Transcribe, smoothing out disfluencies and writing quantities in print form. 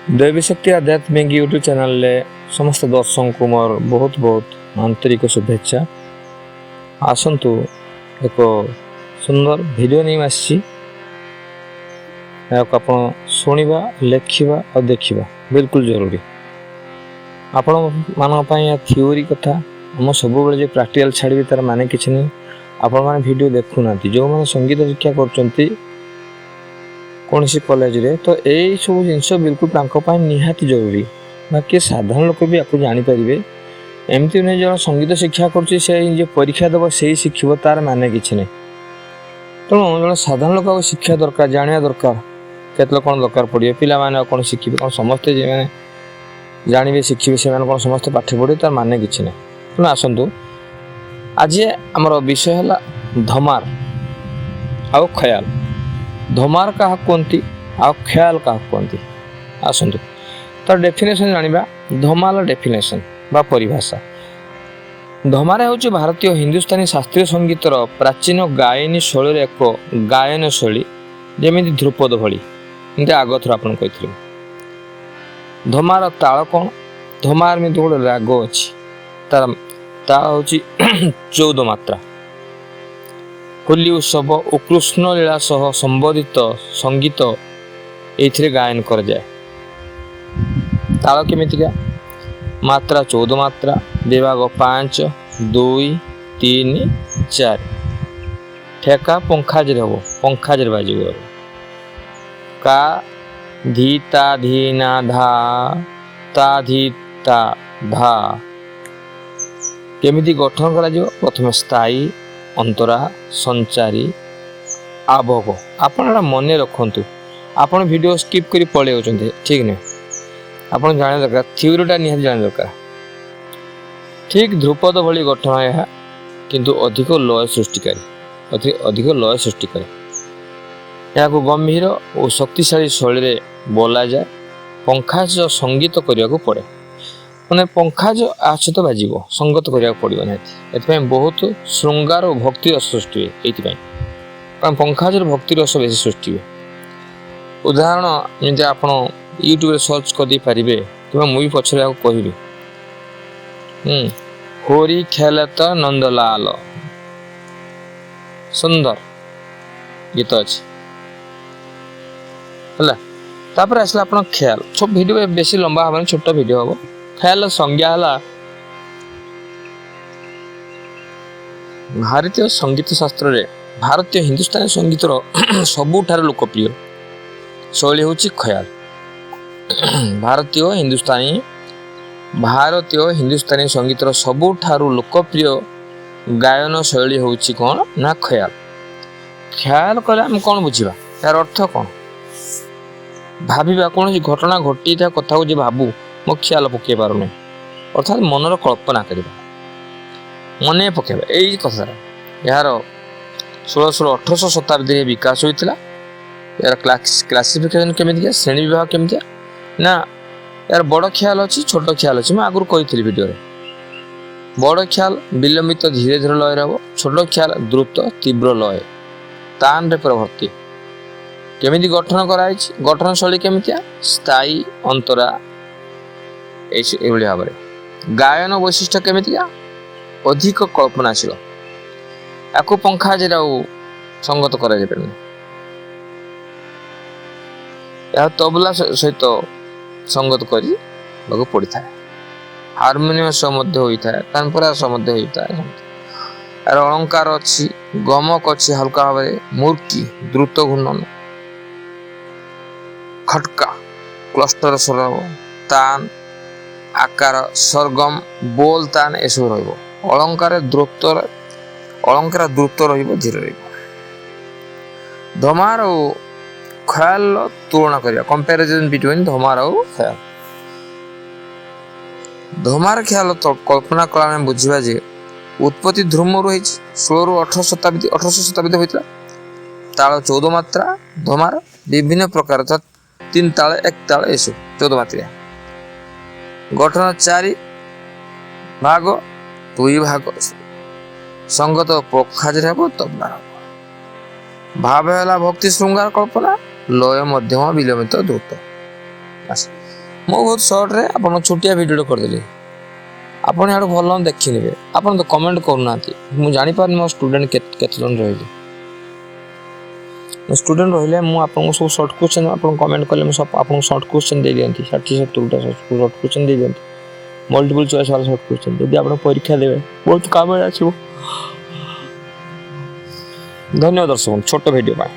दैवी शक्ति आध्यात्मिक यूट्यूब चैनल ले समस्त दर्शक को मोर बहुत बहुत आंतरिक शुभेच्छा। आसतु एक सुंदर वीडियो नहीं आसी आप शुणा लेखा और देखा बिल्कुल जरूरी। आपण मान थ्योरी कथा आम सब प्रैक्टिकल छाड़ी तार माने किसी नहीं। आपण मैंने वीडियो देखुना जो मैंने संगीत शिक्षा कर कौन सी कॉलेज रे तो यही सब जिनस बिल्कुल निहाती जरूरी। बाकी साधारण लोक भी आपको जानीपारे एमती नहीं जो संगीत शिक्षा कर परीक्षा दब से शिखब तार माने कि नहीं। तेणु जो साधारण लोक शिक्षा दरकार जाना दरकार केत कौन दरकार पड़े पाने कौन शिखे कौन समस्ते जानवे शिखे से कौन समस्ते पाठ पढ़े तार माने कि नहीं। तेणु आसतु आज आमर विषय है धमार आउ ख्याल। धमार क्या कहती आ ख्याल क्या कहती आसतु तार डेफिनेशन जानिबा। धमार डेफिनेशन बा परिभाषा। धमार हूँ भारतीय हिंदुस्तानी शास्त्रीय संगीतर प्राचीन गायनी शैली एक गायन शैली जमी ध्रुपद भली एमती आग थर आप कही। धमार ताल कौन धमार में गोटे राग अच्छी तार ताल हूँ 14 मात्रा। होली उत्सव और कृष्ण लीला सह संबंधित संगीत ये गायन कर जाए। ताल केमितिका मात्रा 14 मात्रा विभाग 5 2 3 4 ठेका पंखाज हम पंखाज बाज का धी ता धी ना धा ता धी ता धा केमिति गठन करा जिवो। प्रथम स्थायी अंतरा संचारी आभोग आपण मन रखु। आपण वीडियो स्किप करी पड़े होचंते ठीक नहीं। आपण जाने दरकार थ्योरीटा निहाती जाने दरकार। ठीक ध्रुपद भली गठन है किंतु अधिक लय सृष्टिकारी अधिक लय सृष्टिकारी। यहाँ गंभीर और शक्तिशाली शैली बोला जाए। पंखाज संगीत करने को पड़े मैंने पंखाज आसत बाज संगत करने पड़ो नहीं। बहुत श्रृंगार और भक्ति रस सृष्टि हुए कारण पंखाज भक्ति रस बेस सृष्टि हुए। उदाहरण जमी आप यूट्यूब सर्च कर पारे कि मुझे पछरे कहि होरी खेलत नंदलाल सुंदर गीत अच्छे है। आसला आप ख्याल सब वीडियो बेसी लंबा हम छोट वीडियो हम। ख्याल संज्ञा है भारतीय संगीत शास्त्र रे भारतीय हिंदुस्तानी संगीतर सबुठार लोकप्रिय शैली हूँ ख्याल। भारतीय हिंदुस्तानी संगीतर सबुठार लोकप्रिय गायन शैली हूँ कौन ना ख्याल। ख्याल कले आम कौन बुझा यार अर्थ कौन भाविबा कौन घटना घटी कथा को भावु मो ख्याल पकई पार नहीं अर्थात मनर कल्पना करवा मन पकेबा यही कथा यार 1600-1800 शताब्दी विकास होता। यार क्लासिफिकेशन केमितिका श्रेणी विभाग केमितिका ना यार बड़ ख्याल अच्छी छोट ख्याल अच्छी मैं आगुरी कही वीडियो रे। बड़ ख्याल विलंबित धीरे धीरे लय रह छोट ख्याल द्रुत तीव्र लय तान रे प्रभर्ती। केमिति गठन कराई गठन शैली केमितिया स्थायी अंतरा भाव में। गायन वैशिष्ट्य केमितिका अधिक कल्पनाशील या पंखाज संगत कर तबला सहित संगत कर पड़ता है। हारमोनियम होता है तानपुरा होता है। अलंकार अच्छी गमक अच्छी हल्का भाव में मूर्ति द्रुत घूर्णन खटका क्लस्टर स्वर तान आकार सरगम बोल तान एसब अलंकार द्रुत धीरे धमार और ख्याल तुलना करिया कंपैरिजन बिटवीन धमार और ख्याल। धमार ख्याल तो कल्पना कला में बुझा जे उत्पत्ति ध्रुम रही 16 शताब्दी 1800 शताब्दी होता। ताल 14 मात्रा धमार विभिन्न प्रकार 3 ताल 1 ताल एसु 14 मात्रा। गठन 4 भाग 2 भाग संगत पंखाज तबला भाव है भक्ति श्रृंगार कल्पना लय मध्यम विलंबित द्रुत। ମୁଁ ବହୁତ ସର୍ଟରେ ଆପଣ ଛୋଟିଆ ଭିଡ଼ିଓଟେ କରିଦେଲି। ଆପଣ ଇଆଡ଼ୁ ଭଲ ଦେଖିନେବେ। ଆପଣ ତ କମେଣ୍ଟ କରୁନାହାନ୍ତି। ମୁଁ ଜାଣିପାରୁନି ମୋ ଷ୍ଟୁଡେଣ୍ଟ କେତେ ଜଣ ରହିଲେ। ଷ୍ଟୁଡେଣ୍ଟ ରହିଲେ ମୁଁ ଆପଣଙ୍କୁ ସବୁ ସର୍ଟ କ୍ୱେଶ୍ଚନ୍ ଆପଣ କମେଣ୍ଟ କଲେ ମୁଁ ଆପଣଙ୍କୁ ସର୍ଟ କ୍ୱେଶ୍ଚନ୍ ଦେଇଦିଅନ୍ତି। 60-70ଟା ସର୍ଟ କ୍ୱେଶ୍ଚନ୍ ଦେଇଦିଅନ୍ତି। ମଲ୍ଟିପୁଲ୍ ଚଏସ୍ ବାଲା ସର୍ଟ କ୍ୱେଶ୍ଚନ୍ ଯଦି ଆପଣ ପରୀକ୍ଷା ଦେବେ ବହୁତ କାମରେ ଆସିବ। ଧନ୍ୟବାଦ ଦର୍ଶକ ଛୋଟ ଭିଡ଼ିଓ ପାଇଁ।